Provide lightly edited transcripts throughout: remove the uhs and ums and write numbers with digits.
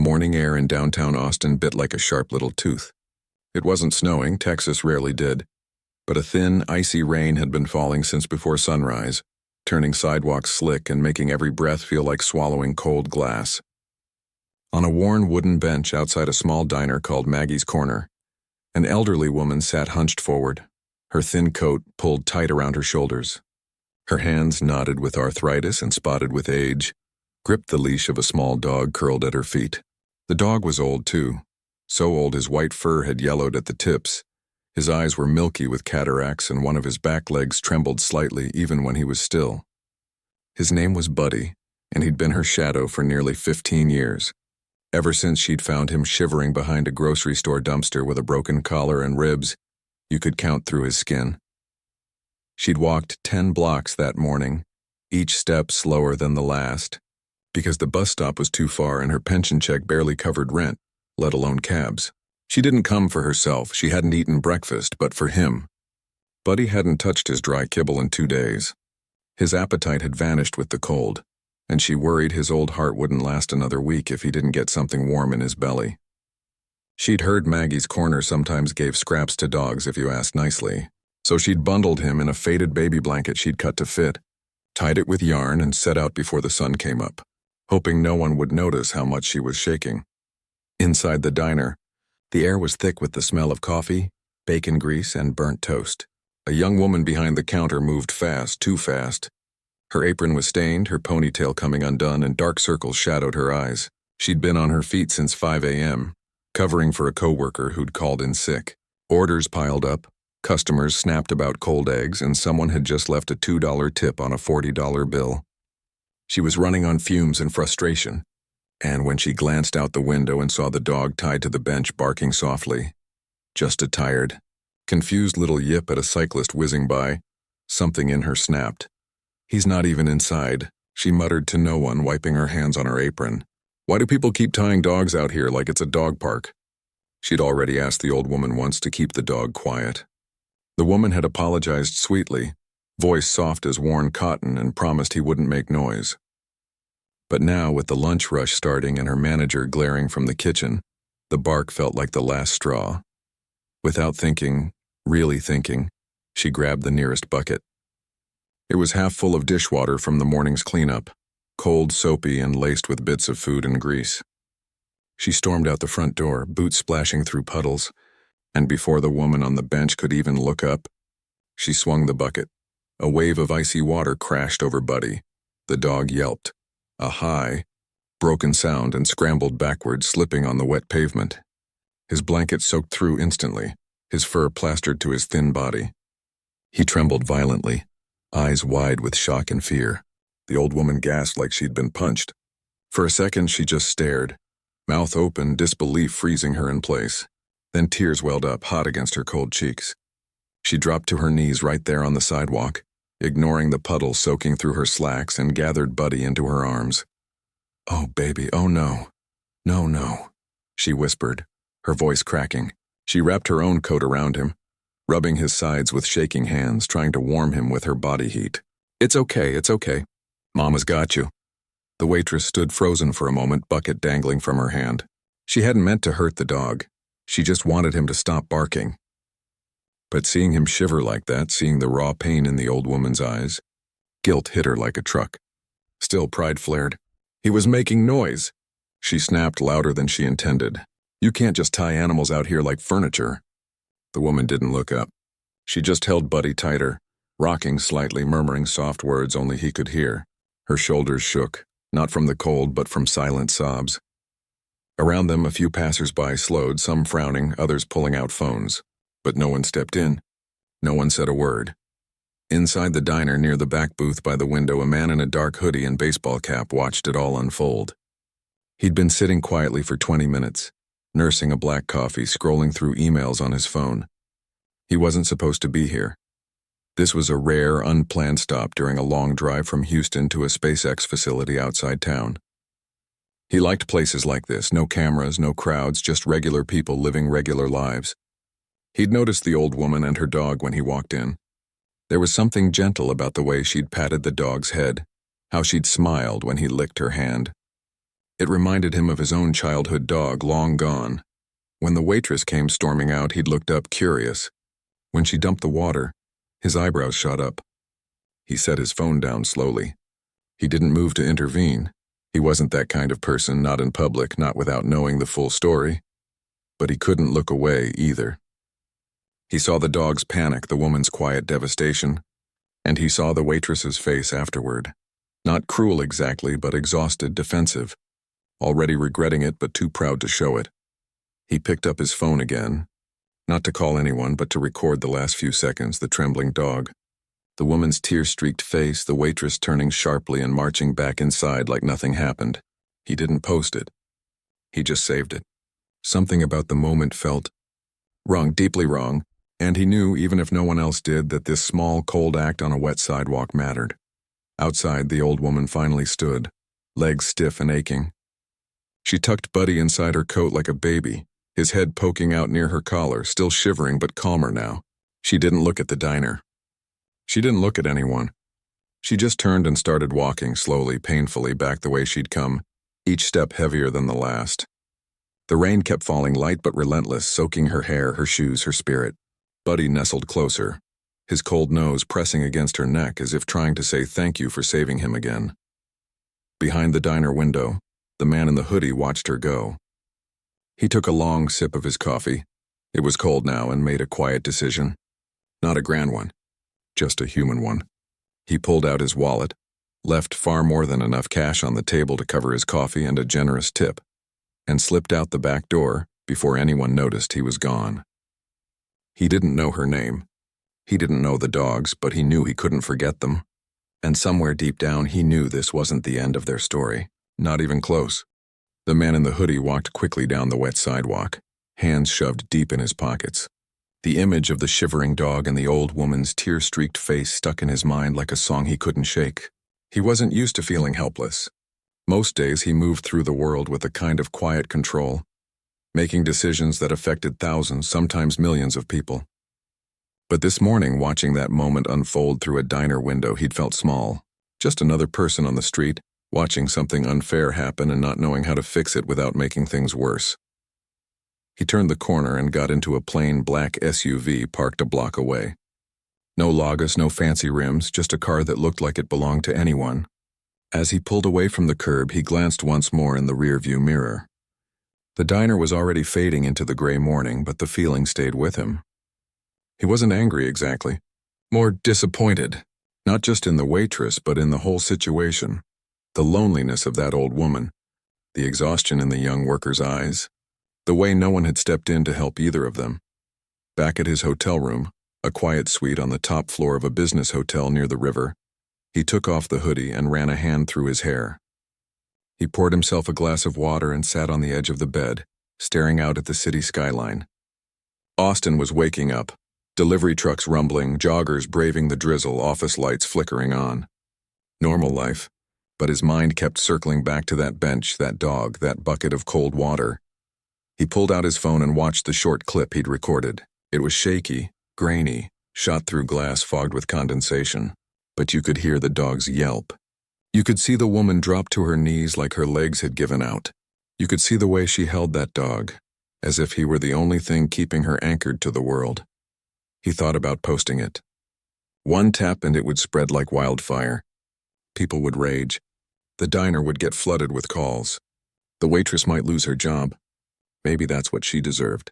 morning air in downtown Austin bit like a sharp little tooth. It wasn't snowing, Texas rarely did, but a thin, icy rain had been falling since before sunrise, turning sidewalks slick and making every breath feel like swallowing cold glass. On a worn wooden bench outside a small diner called Maggie's Corner, an elderly woman sat hunched forward, her thin coat pulled tight around her shoulders. Her hands, knotted with arthritis and spotted with age, gripped the leash of a small dog curled at her feet. The dog was old, too, so old his white fur had yellowed at the tips. His eyes were milky with cataracts and one of his back legs trembled slightly even when he was still. His name was Buddy, and he'd been her shadow for nearly 15 years. Ever since she'd found him shivering behind a grocery store dumpster with a broken collar and ribs, you could count through his skin. She'd walked 10 blocks that morning, each step slower than the last, because the bus stop was too far and her pension check barely covered rent, let alone cabs. She didn't come for herself, she hadn't eaten breakfast, but for him. Buddy hadn't touched his dry kibble in 2 days. His appetite had vanished with the cold, and she worried his old heart wouldn't last another week if he didn't get something warm in his belly. She'd heard Maggie's Corner sometimes gave scraps to dogs if you asked nicely, so she'd bundled him in a faded baby blanket she'd cut to fit, tied it with yarn and set out before the sun came up, hoping no one would notice how much she was shaking. Inside the diner, the air was thick with the smell of coffee, bacon grease, and burnt toast. A young woman behind the counter moved fast, too fast. Her apron was stained, her ponytail coming undone, and dark circles shadowed her eyes. She'd been on her feet since 5 a.m., covering for a coworker who'd called in sick. Orders piled up, customers snapped about cold eggs, and someone had just left a $2 tip on a $40 bill. She was running on fumes and frustration, and when she glanced out the window and saw the dog tied to the bench barking softly, just a tired, confused little yip at a cyclist whizzing by, something in her snapped. "He's not even inside," she muttered to no one, wiping her hands on her apron. "Why do people keep tying dogs out here like it's a dog park?" She'd already asked the old woman once to keep the dog quiet. The woman had apologized sweetly, voice soft as worn cotton, and promised he wouldn't make noise. But now, with the lunch rush starting and her manager glaring from the kitchen, the bark felt like the last straw. Without thinking, really thinking, she grabbed the nearest bucket. It was half full of dishwater from the morning's cleanup, cold, soapy, and laced with bits of food and grease. She stormed out the front door, boots splashing through puddles, and before the woman on the bench could even look up, she swung the bucket. A wave of icy water crashed over Buddy. The dog yelped, a high, broken sound, and scrambled backward, slipping on the wet pavement. His blanket soaked through instantly, his fur plastered to his thin body. He trembled violently, eyes wide with shock and fear. The old woman gasped like she'd been punched. For a second, she just stared, mouth open, disbelief freezing her in place. Then tears welled up, hot against her cold cheeks. She dropped to her knees right there on the sidewalk, ignoring the puddle soaking through her slacks, and gathered Buddy into her arms. "Oh, baby, oh no. No, no," she whispered, her voice cracking. She wrapped her own coat around him, rubbing his sides with shaking hands, trying to warm him with her body heat. It's okay. Mama's got you." The waitress stood frozen for a moment, bucket dangling from her hand. She hadn't meant to hurt the dog. She just wanted him to stop barking. But seeing him shiver like that, seeing the raw pain in the old woman's eyes, guilt hit her like a truck. Still, pride flared. "He was making noise," she snapped louder than she intended. "You can't just tie animals out here like furniture." The woman didn't look up. She just held Buddy tighter, rocking slightly, murmuring soft words only he could hear. Her shoulders shook, not from the cold but from silent sobs. Around them, a few passers-by slowed, some frowning, others pulling out phones. But no one stepped in. No one said a word. Inside the diner near the back booth by the window, a man in a dark hoodie and baseball cap watched it all unfold. He'd been sitting quietly for 20 minutes, nursing a black coffee, scrolling through emails on his phone. He wasn't supposed to be here. This was a rare, unplanned stop during a long drive from Houston to a SpaceX facility outside town. He liked places like this, no cameras, no crowds, just regular people living regular lives. He'd noticed the old woman and her dog when he walked in. There was something gentle about the way she'd patted the dog's head, how she'd smiled when he licked her hand. It reminded him of his own childhood dog, long gone. When the waitress came storming out, he'd looked up, curious. When she dumped the water, his eyebrows shot up. He set his phone down slowly. He didn't move to intervene. He wasn't that kind of person, not in public, not without knowing the full story. But he couldn't look away either. He saw the dog's panic, the woman's quiet devastation, and he saw the waitress's face afterward. Not cruel exactly, but exhausted, defensive, already regretting it but too proud to show it. He picked up his phone again, not to call anyone but to record the last few seconds, the trembling dog, the woman's tear-streaked face, the waitress turning sharply and marching back inside like nothing happened. He didn't post it. He just saved it. Something about the moment felt wrong, deeply wrong, and he knew, even if no one else did, that this small, cold act on a wet sidewalk mattered. Outside, the old woman finally stood, legs stiff and aching. She tucked Buddy inside her coat like a baby, his head poking out near her collar, still shivering but calmer now. She didn't look at the diner. She didn't look at anyone. She just turned and started walking slowly, painfully, back the way she'd come, each step heavier than the last. The rain kept falling light but relentless, soaking her hair, her shoes, her spirit. Buddy nestled closer, his cold nose pressing against her neck as if trying to say thank you for saving him again. Behind the diner window, the man in the hoodie watched her go. He took a long sip of his coffee. It was cold now, and made a quiet decision. Not a grand one, just a human one. He pulled out his wallet, left far more than enough cash on the table to cover his coffee and a generous tip, and slipped out the back door before anyone noticed he was gone. He didn't know her name. He didn't know the dogs, but he knew he couldn't forget them. And somewhere deep down he knew this wasn't the end of their story, not even close. The man in the hoodie walked quickly down the wet sidewalk, hands shoved deep in his pockets. The image of the shivering dog and the old woman's tear-streaked face stuck in his mind like a song he couldn't shake. He wasn't used to feeling helpless. Most days he moved through the world with a kind of quiet control, making decisions that affected thousands, sometimes millions of people. But this morning, watching that moment unfold through a diner window, he'd felt small, just another person on the street, watching something unfair happen and not knowing how to fix it without making things worse. He turned the corner and got into a plain black SUV parked a block away. No logos, no fancy rims, just a car that looked like it belonged to anyone. As he pulled away from the curb, he glanced once more in the rearview mirror. The diner was already fading into the gray morning, but the feeling stayed with him. He wasn't angry exactly, more disappointed, not just in the waitress, but in the whole situation. The loneliness of that old woman, the exhaustion in the young worker's eyes, the way no one had stepped in to help either of them. Back at his hotel room, a quiet suite on the top floor of a business hotel near the river, he took off the hoodie and ran a hand through his hair. He poured himself a glass of water and sat on the edge of the bed, staring out at the city skyline. Austin was waking up, delivery trucks rumbling, joggers braving the drizzle, office lights flickering on. Normal life, but his mind kept circling back to that bench, that dog, that bucket of cold water. He pulled out his phone and watched the short clip he'd recorded. It was shaky, grainy, shot through glass fogged with condensation, but you could hear the dog's yelp. You could see the woman drop to her knees like her legs had given out. You could see the way she held that dog, as if he were the only thing keeping her anchored to the world. He thought about posting it. One tap and it would spread like wildfire. People would rage. The diner would get flooded with calls. The waitress might lose her job. Maybe that's what she deserved.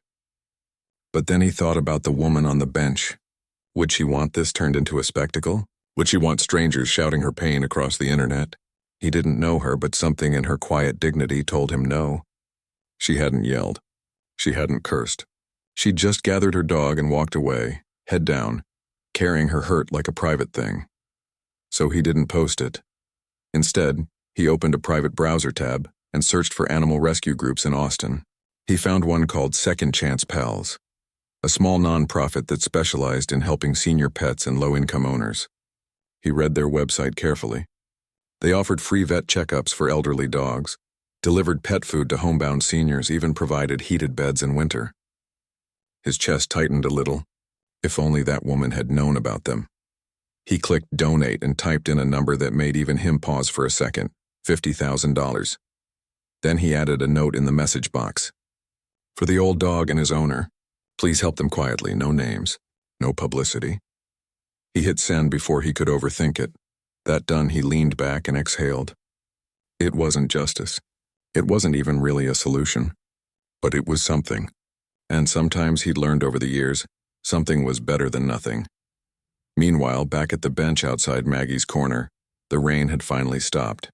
But then he thought about the woman on the bench. Would she want this turned into a spectacle? Would she want strangers shouting her pain across the internet? He didn't know her, but something in her quiet dignity told him no. She hadn't yelled. She hadn't cursed. She'd just gathered her dog and walked away, head down, carrying her hurt like a private thing. So he didn't post it. Instead, he opened a private browser tab and searched for animal rescue groups in Austin. He found one called Second Chance Pals, a small nonprofit that specialized in helping senior pets and low-income owners. He read their website carefully. They offered free vet checkups for elderly dogs, delivered pet food to homebound seniors, even provided heated beds in winter. His chest tightened a little. If only that woman had known about them. He clicked donate and typed in a number that made even him pause for a second. $50,000. Then he added a note in the message box. For the old dog and his owner, please help them quietly, no names, no publicity. He hit send before he could overthink it. That done, he leaned back and exhaled. It wasn't justice. It wasn't even really a solution. But it was something. And sometimes he'd learned over the years, something was better than nothing. Meanwhile, back at the bench outside Maggie's corner, the rain had finally stopped.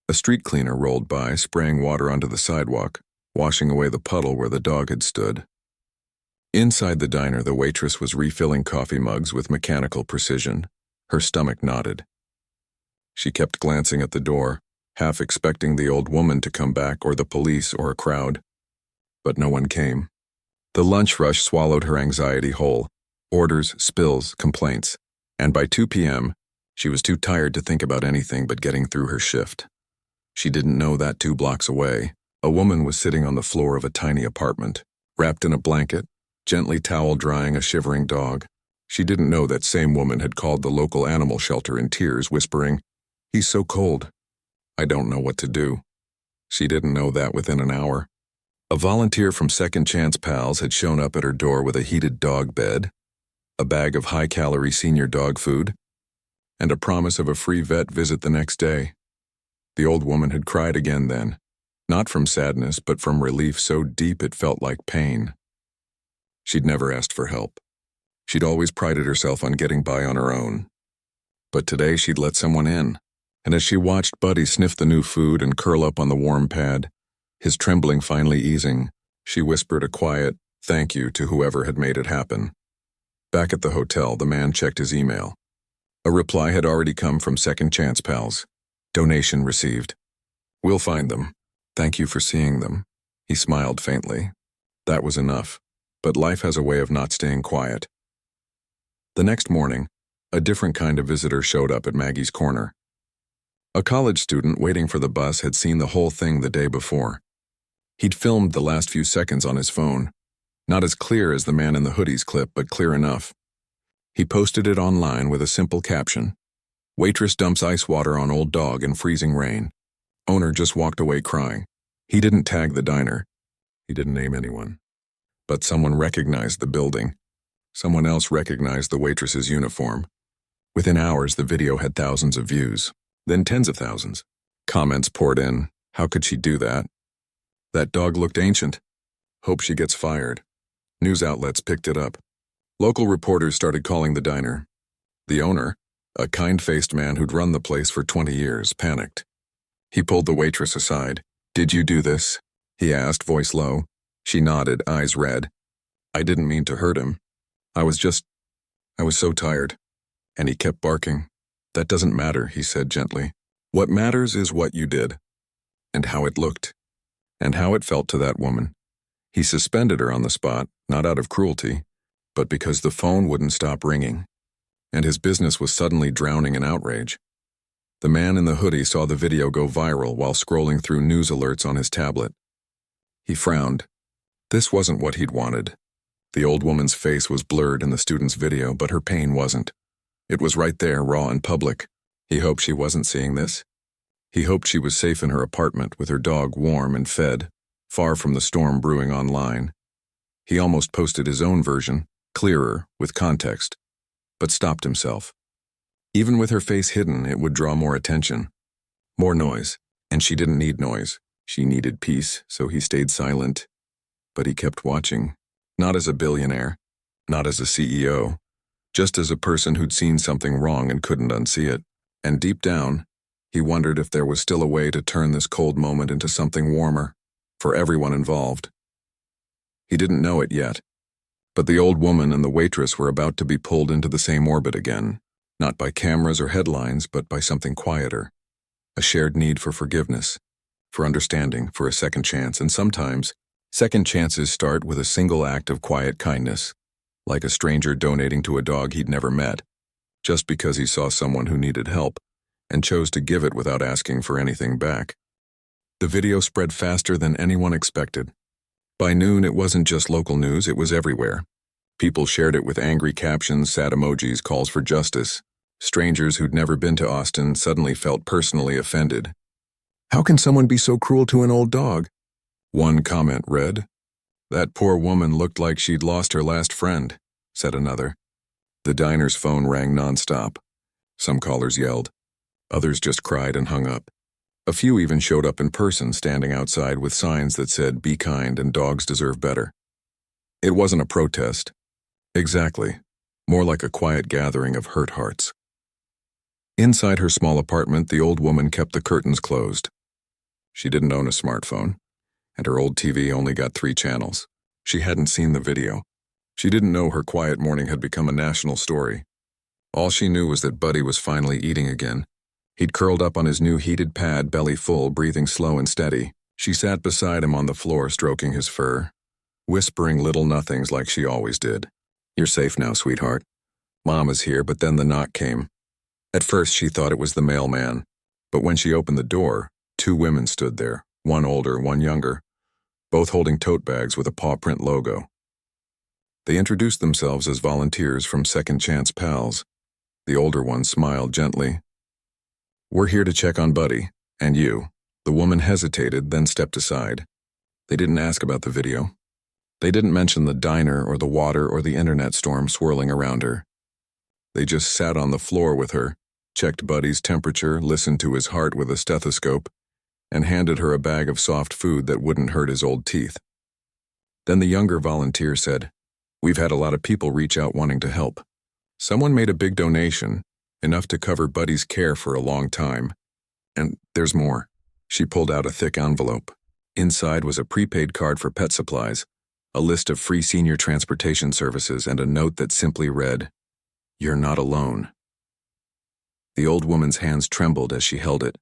A street cleaner rolled by, spraying water onto the sidewalk, washing away the puddle where the dog had stood. Inside the diner, the waitress was refilling coffee mugs with mechanical precision. Her stomach knotted. She kept glancing at the door, half expecting the old woman to come back or the police or a crowd. But no one came. The lunch rush swallowed her anxiety whole. Orders, spills, complaints. And by 2 p.m., she was too tired to think about anything but getting through her shift. She didn't know that 2 blocks away, a woman was sitting on the floor of a tiny apartment, wrapped in a blanket, gently towel-drying a shivering dog. She didn't know that same woman had called the local animal shelter in tears, whispering, "He's so cold. I don't know what to do." She didn't know that within an hour. A volunteer from Second Chance Pals had shown up at her door with a heated dog bed, a bag of high-calorie senior dog food, and a promise of a free vet visit the next day. The old woman had cried again then, not from sadness but from relief so deep it felt like pain. She'd never asked for help. She'd always prided herself on getting by on her own. But today she'd let someone in, and as she watched Buddy sniff the new food and curl up on the warm pad, his trembling finally easing, she whispered a quiet thank you to whoever had made it happen. Back at the hotel, the man checked his email. A reply had already come from Second Chance Pals. Donation received. We'll find them. Thank you for seeing them. He smiled faintly. That was enough. But life has a way of not staying quiet. The next morning, a different kind of visitor showed up at Maggie's corner. A college student waiting for the bus had seen the whole thing the day before. He'd filmed the last few seconds on his phone. Not as clear as the man in the hoodies clip, but clear enough. He posted it online with a simple caption. Waitress dumps ice water on old dog in freezing rain. Owner just walked away crying. He didn't tag the diner. He didn't name anyone. But someone recognized the building. Someone else recognized the waitress's uniform. Within hours, the video had thousands of views, then tens of thousands. Comments poured in. How could she do that? That dog looked ancient. Hope she gets fired. News outlets picked it up. Local reporters started calling the diner. The owner, a kind-faced man who'd run the place for 20 years, panicked. He pulled the waitress aside. Did you do this? He asked, voice low. She nodded, eyes red. I didn't mean to hurt him. I was so tired. And he kept barking. That doesn't matter, he said gently. What matters is what you did. And how it looked. And how it felt to that woman. He suspended her on the spot, not out of cruelty, but because the phone wouldn't stop ringing. And his business was suddenly drowning in outrage. The man in the hoodie saw the video go viral while scrolling through news alerts on his tablet. He frowned. This wasn't what he'd wanted. The old woman's face was blurred in the student's video, but her pain wasn't. It was right there, raw and public. He hoped she wasn't seeing this. He hoped she was safe in her apartment with her dog warm and fed, far from the storm brewing online. He almost posted his own version, clearer, with context, but stopped himself. Even with her face hidden, it would draw more attention. More noise, and she didn't need noise. She needed peace, so he stayed silent. But he kept watching, not as a billionaire, not as a CEO, just as a person who'd seen something wrong and couldn't unsee it. And deep down, he wondered if there was still a way to turn this cold moment into something warmer, for everyone involved. He didn't know it yet, but the old woman and the waitress were about to be pulled into the same orbit again, not by cameras or headlines, but by something quieter, a shared need for forgiveness, for understanding, for a second chance, and sometimes, second chances start with a single act of quiet kindness, like a stranger donating to a dog he'd never met, just because he saw someone who needed help, and chose to give it without asking for anything back. The video spread faster than anyone expected. By noon, it wasn't just local news, it was everywhere. People shared it with angry captions, sad emojis, calls for justice. Strangers who'd never been to Austin suddenly felt personally offended. How can someone be so cruel to an old dog? One comment read, "That poor woman looked like she'd lost her last friend," said another. The diner's phone rang nonstop. Some callers yelled. Others just cried and hung up. A few even showed up in person, standing outside with signs that said, "Be kind and dogs deserve better." It wasn't a protest. Exactly. More like a quiet gathering of hurt hearts. Inside her small apartment, the old woman kept the curtains closed. She didn't own a smartphone, and her old TV only got 3 channels. She hadn't seen the video. She didn't know her quiet morning had become a national story. All she knew was that Buddy was finally eating again. He'd curled up on his new heated pad, belly full, breathing slow and steady. She sat beside him on the floor, stroking his fur, whispering little nothings like she always did. "You're safe now, sweetheart. Mom is here," but then the knock came. At first she thought it was the mailman, but when she opened the door, 2 women stood there, one older, one younger, both holding tote bags with a paw print logo. They introduced themselves as volunteers from Second Chance Pals. The older one smiled gently. "We're here to check on Buddy, and you." The woman hesitated, then stepped aside. They didn't ask about the video. They didn't mention the diner or the water or the internet storm swirling around her. They just sat on the floor with her, checked Buddy's temperature, listened to his heart with a stethoscope, and handed her a bag of soft food that wouldn't hurt his old teeth. Then the younger volunteer said, "We've had a lot of people reach out wanting to help. Someone made a big donation, enough to cover Buddy's care for a long time. And there's more." She pulled out a thick envelope. Inside was a prepaid card for pet supplies, a list of free senior transportation services, and a note that simply read, "You're not alone." The old woman's hands trembled as she held it.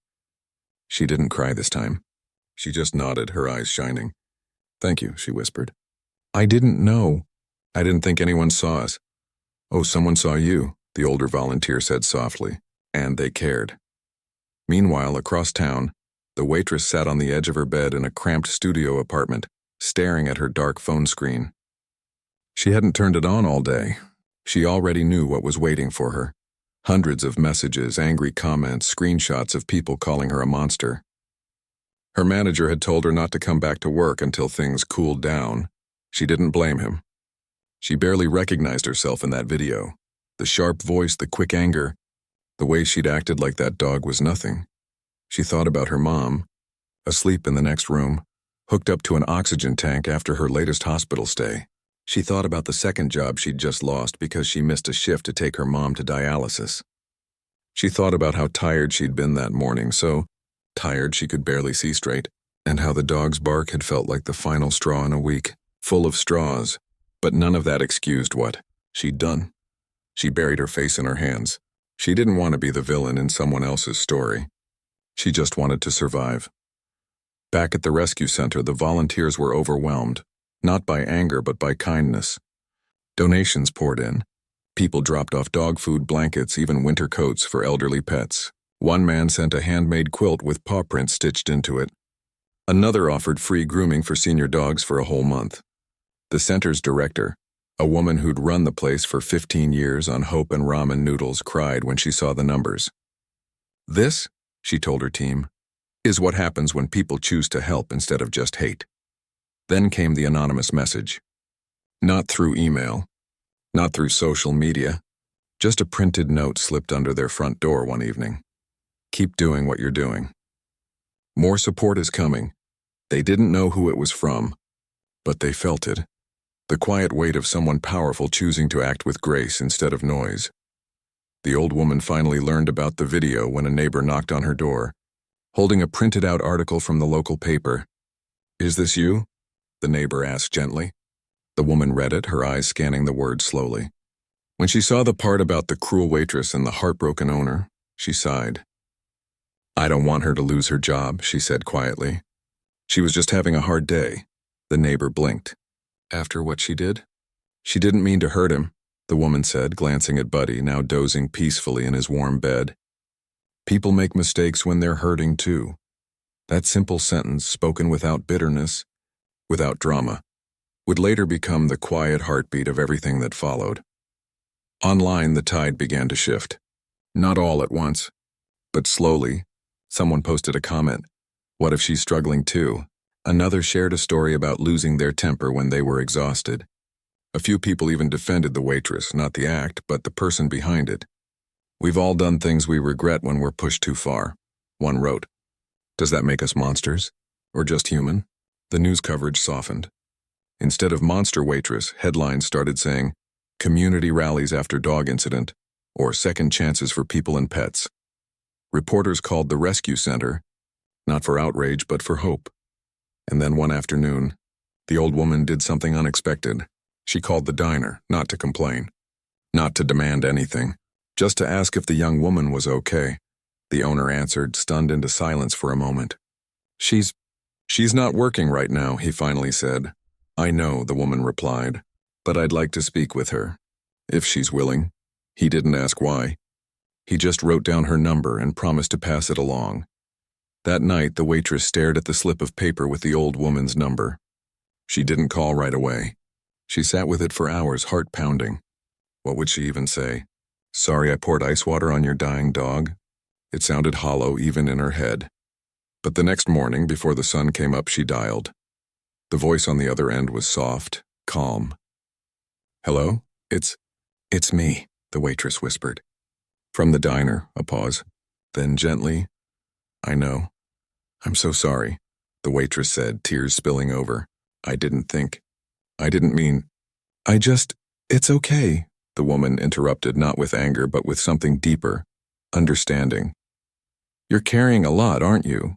She didn't cry this time. She just nodded, her eyes shining. "Thank you," she whispered. "I didn't know. I didn't think anyone saw us." "Oh, someone saw you," the older volunteer said softly, and they cared. Meanwhile, across town, the waitress sat on the edge of her bed in a cramped studio apartment, staring at her dark phone screen. She hadn't turned it on all day. She already knew what was waiting for her. Hundreds of messages, angry comments, screenshots of people calling her a monster. Her manager had told her not to come back to work until things cooled down. She didn't blame him. She barely recognized herself in that video. The sharp voice, the quick anger, the way she'd acted like that dog was nothing. She thought about her mom, asleep in the next room, hooked up to an oxygen tank after her latest hospital stay. She thought about the second job she'd just lost because she missed a shift to take her mom to dialysis. She thought about how tired she'd been that morning, so tired she could barely see straight, and how the dog's bark had felt like the final straw in a week, full of straws, but none of that excused what she'd done. She buried her face in her hands. She didn't want to be the villain in someone else's story. She just wanted to survive. Back at the rescue center, the volunteers were overwhelmed. Not by anger, but by kindness. Donations poured in. People dropped off dog food, blankets, even winter coats for elderly pets. One man sent a handmade quilt with paw prints stitched into it. Another offered free grooming for senior dogs for a whole month. The center's director, a woman who'd run the place for 15 years on hope and ramen noodles, cried when she saw the numbers. "This," she told her team, "is what happens when people choose to help instead of just hate." Then came the anonymous message. Not through email, not through social media, just a printed note slipped under their front door one evening. "Keep doing what you're doing. More support is coming." They didn't know who it was from, but they felt it. The quiet weight of someone powerful choosing to act with grace instead of noise. The old woman finally learned about the video when a neighbor knocked on her door, holding a printed-out article from the local paper. "Is this you?" the neighbor asked gently. The woman read it, her eyes scanning the words slowly. When she saw the part about the cruel waitress and the heartbroken owner, she sighed. "I don't want her to lose her job," she said quietly. "She was just having a hard day." The neighbor blinked. "After what she did?" "She didn't mean to hurt him," the woman said, glancing at Buddy, now dozing peacefully in his warm bed. "People make mistakes when they're hurting too." That simple sentence, spoken without bitterness, without drama, would later become the quiet heartbeat of everything that followed. Online, the tide began to shift. Not all at once, but slowly. Someone posted a comment. What if she's struggling too? Another shared a story about losing their temper when they were exhausted. A few people even defended the waitress, not the act, but the person behind it. We've all done things we regret when we're pushed too far, one wrote. Does that make us monsters? Or just human? The news coverage softened. Instead of monster waitress, headlines started saying, community rallies after dog incident, or second chances for people and pets. Reporters called the rescue center, not for outrage, but for hope. And then one afternoon, the old woman did something unexpected. She called the diner, not to complain, not to demand anything, just to ask if the young woman was okay. The owner answered, stunned into silence for a moment. She's not working right now, he finally said. I know, the woman replied, but I'd like to speak with her. If she's willing. He didn't ask why. He just wrote down her number and promised to pass it along. That night, the waitress stared at the slip of paper with the old woman's number. She didn't call right away. She sat with it for hours, heart pounding. What would she even say? Sorry I poured ice water on your dying dog? It sounded hollow even in her head. But the next morning, before the sun came up, she dialed. The voice on the other end was soft, calm. Hello? It's me, the waitress whispered. From the diner, a pause. Then gently, I know. I'm so sorry, the waitress said, tears spilling over. I didn't mean. It's okay, the woman interrupted, not with anger, but with something deeper, understanding. You're carrying a lot, aren't you?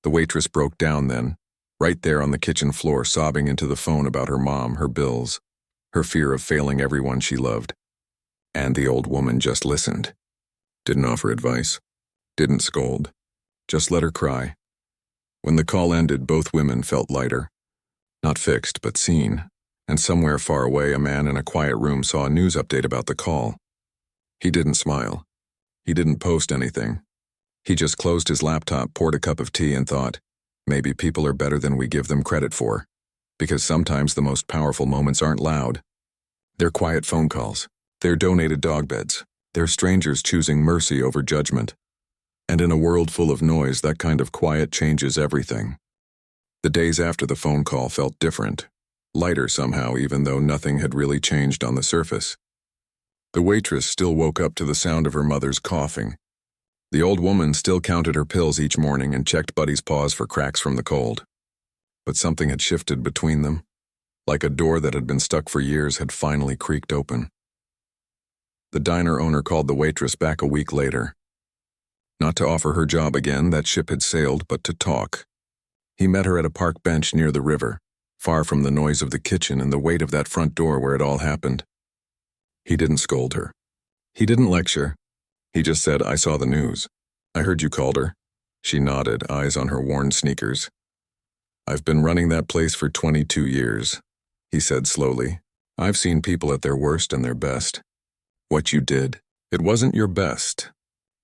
The waitress broke down then, right there on the kitchen floor, sobbing into the phone about her mom, her bills, her fear of failing everyone she loved. And the old woman just listened. Didn't offer advice. Didn't scold. Just let her cry. When the call ended, both women felt lighter. Not fixed, but seen. And somewhere far away, a man in a quiet room saw a news update about the call. He didn't smile. He didn't post anything. He just closed his laptop, poured a cup of tea, and thought, maybe people are better than we give them credit for. Because sometimes the most powerful moments aren't loud. They're quiet phone calls. They're donated dog beds. They're strangers choosing mercy over judgment. And in a world full of noise, that kind of quiet changes everything. The days after the phone call felt different. Lighter somehow, even though nothing had really changed on the surface. The waitress still woke up to the sound of her mother's coughing. The old woman still counted her pills each morning and checked Buddy's paws for cracks from the cold. But something had shifted between them, like a door that had been stuck for years had finally creaked open. The diner owner called the waitress back a week later. Not to offer her job again, that ship had sailed, but to talk. He met her at a park bench near the river, far from the noise of the kitchen and the weight of that front door where it all happened. He didn't scold her. He didn't lecture. He just said, I saw the news. I heard you called her. She nodded, eyes on her worn sneakers. I've been running that place for 22 years, he said slowly. I've seen people at their worst and their best. What you did, it wasn't your best,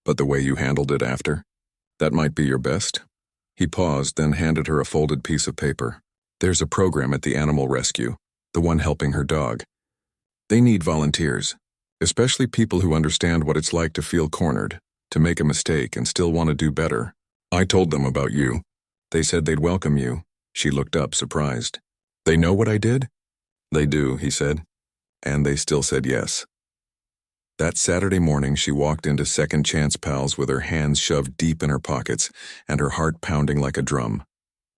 but the way you handled it after, that might be your best. He paused, then handed her a folded piece of paper. There's a program at the animal rescue, the one helping her dog. They need volunteers, especially people who understand what it's like to feel cornered, to make a mistake and still want to do better. I told them about you. They said they'd welcome you. She looked up, surprised. They know what I did? They do, he said. And they still said yes. That Saturday morning, she walked into Second Chance Pals with her hands shoved deep in her pockets and her heart pounding like a drum.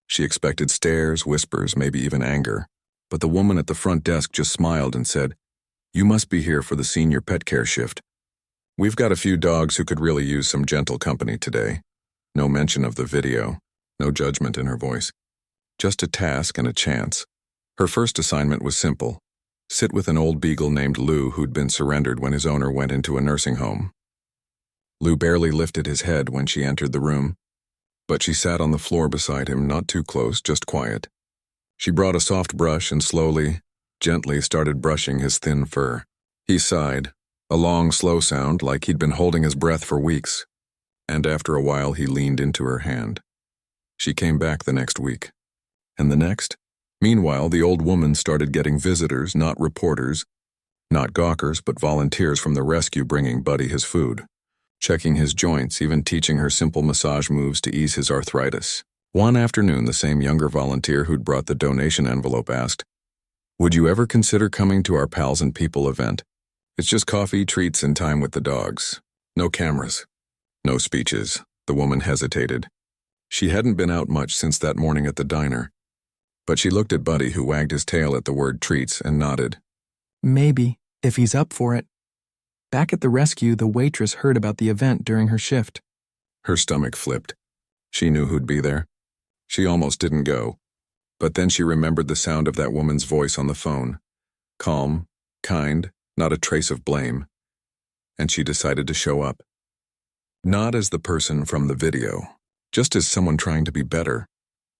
She expected stares, whispers, maybe even anger. But the woman at the front desk just smiled and said, You must be here for the senior pet care shift. We've got a few dogs who could really use some gentle company today. No mention of the video. No judgment in her voice. Just a task and a chance. Her first assignment was simple. Sit with an old beagle named Lou who'd been surrendered when his owner went into a nursing home. Lou barely lifted his head when she entered the room, but she sat on the floor beside him, not too close, just quiet. She brought a soft brush and slowly, gently started brushing his thin fur. He sighed, a long, slow sound like he'd been holding his breath for weeks, and after a while he leaned into her hand. She came back the next week. And the next? Meanwhile, the old woman started getting visitors, not reporters, not gawkers, but volunteers from the rescue bringing Buddy his food. checking his joints, even teaching her simple massage moves to ease his arthritis. One afternoon, the same younger volunteer who'd brought the donation envelope asked, "Would you ever consider coming to our Pals and People event? It's just coffee, treats, and time with the dogs. No cameras. No speeches." The woman hesitated. She hadn't been out much since that morning at the diner. But she looked at Buddy, who wagged his tail at the word treats, and nodded. Maybe, if he's up for it. Back at the rescue, the waitress heard about the event during her shift. Her stomach flipped. She knew who'd be there. She almost didn't go. But then she remembered the sound of that woman's voice on the phone. Calm, kind, not a trace of blame. And she decided to show up. Not as the person from the video, just as someone trying to be better.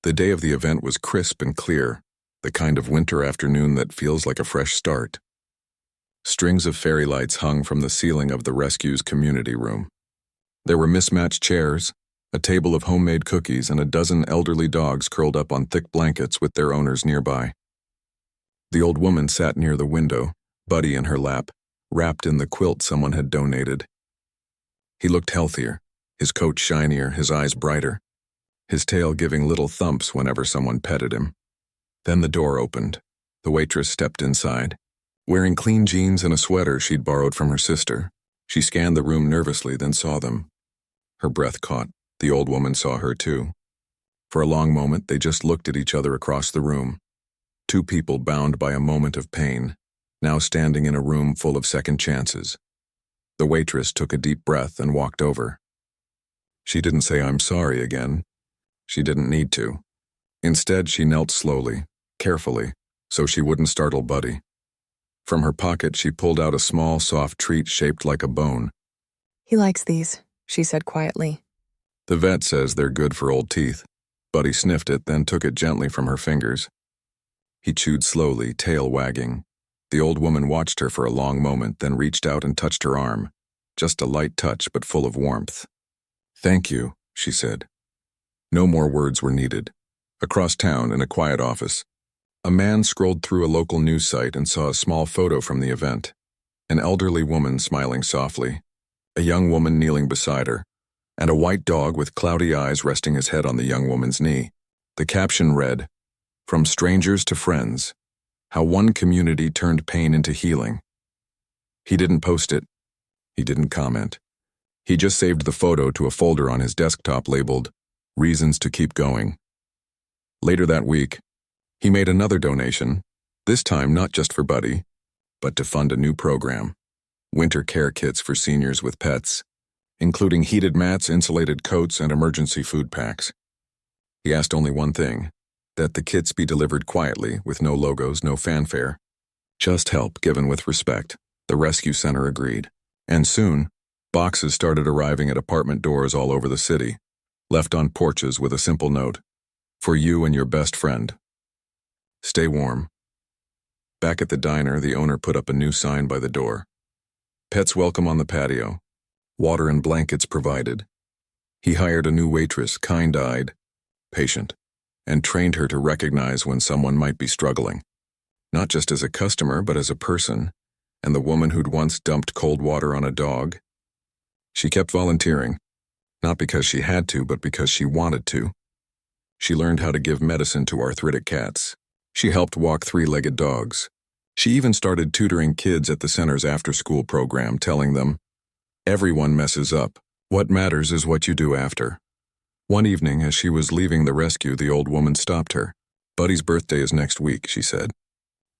The day of the event was crisp and clear, the kind of winter afternoon that feels like a fresh start. Strings of fairy lights hung from the ceiling of the rescue's community room. There were mismatched chairs, a table of homemade cookies, and a dozen elderly dogs curled up on thick blankets with their owners nearby. The old woman sat near the window, Buddy in her lap, wrapped in the quilt someone had donated. He looked healthier, his coat shinier, his eyes brighter, his tail giving little thumps whenever someone petted him. Then the door opened. The waitress stepped inside. Wearing clean jeans and a sweater she'd borrowed from her sister, she scanned the room nervously, then saw them. Her breath caught. The old woman saw her too. For a long moment, they just looked at each other across the room. Two people bound by a moment of pain, now standing in a room full of second chances. The waitress took a deep breath and walked over. She didn't say "I'm sorry" again. She didn't need to. Instead, she knelt slowly, carefully, so she wouldn't startle Buddy. From her pocket, she pulled out a small, soft treat shaped like a bone. "He likes these," she said quietly. The vet says they're good for old teeth. Buddy sniffed it, then took it gently from her fingers. He chewed slowly, tail wagging. The old woman watched her for a long moment, then reached out and touched her arm. Just a light touch, but full of warmth. "Thank you," she said. No more words were needed. Across town, in a quiet office, a man scrolled through a local news site and saw a small photo from the event. An elderly woman smiling softly, a young woman kneeling beside her, and a white dog with cloudy eyes resting his head on the young woman's knee. The caption read, "From strangers to friends, how one community turned pain into healing." He didn't post it. He didn't comment. He just saved the photo to a folder on his desktop labeled, "Reasons to Keep Going." Later that week, he made another donation, this time not just for Buddy, but to fund a new program, winter care kits for seniors with pets, including heated mats, insulated coats, and emergency food packs. He asked only one thing, that the kits be delivered quietly, with no logos, no fanfare. Just help given with respect. The rescue center agreed. And soon, boxes started arriving at apartment doors all over the city, left on porches with a simple note, "For you and your best friend. Stay warm." Back at the diner, the owner put up a new sign by the door. "Pets welcome on the patio. Water and blankets provided." He hired a new waitress, kind-eyed, patient, and trained her to recognize when someone might be struggling, not just as a customer, but as a person, and the woman who'd once dumped cold water on a dog. She kept volunteering, not because she had to, but because she wanted to. She learned how to give medicine to arthritic cats. She helped walk three-legged dogs. She even started tutoring kids at the center's after-school program, telling them, "Everyone messes up. What matters is what you do after." One evening, as she was leaving the rescue, the old woman stopped her. "Buddy's birthday is next week," she said.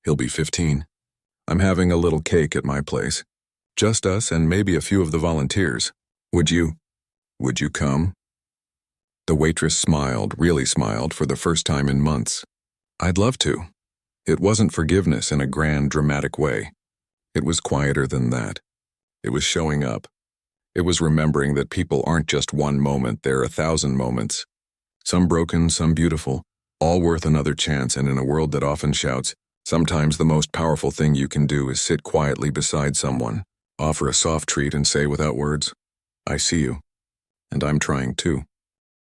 "He'll be 15. I'm having a little cake at my place. Just us and maybe a few of the volunteers. Would you come?" The waitress smiled, really smiled, for the first time in months. "I'd love to." It wasn't forgiveness in a grand, dramatic way. It was quieter than that. It was showing up. It was remembering that people aren't just one moment, they're 1,000 moments. Some broken, some beautiful, all worth another chance, and in a world that often shouts, sometimes the most powerful thing you can do is sit quietly beside someone, offer a soft treat, and say without words, "I see you, and I'm trying too."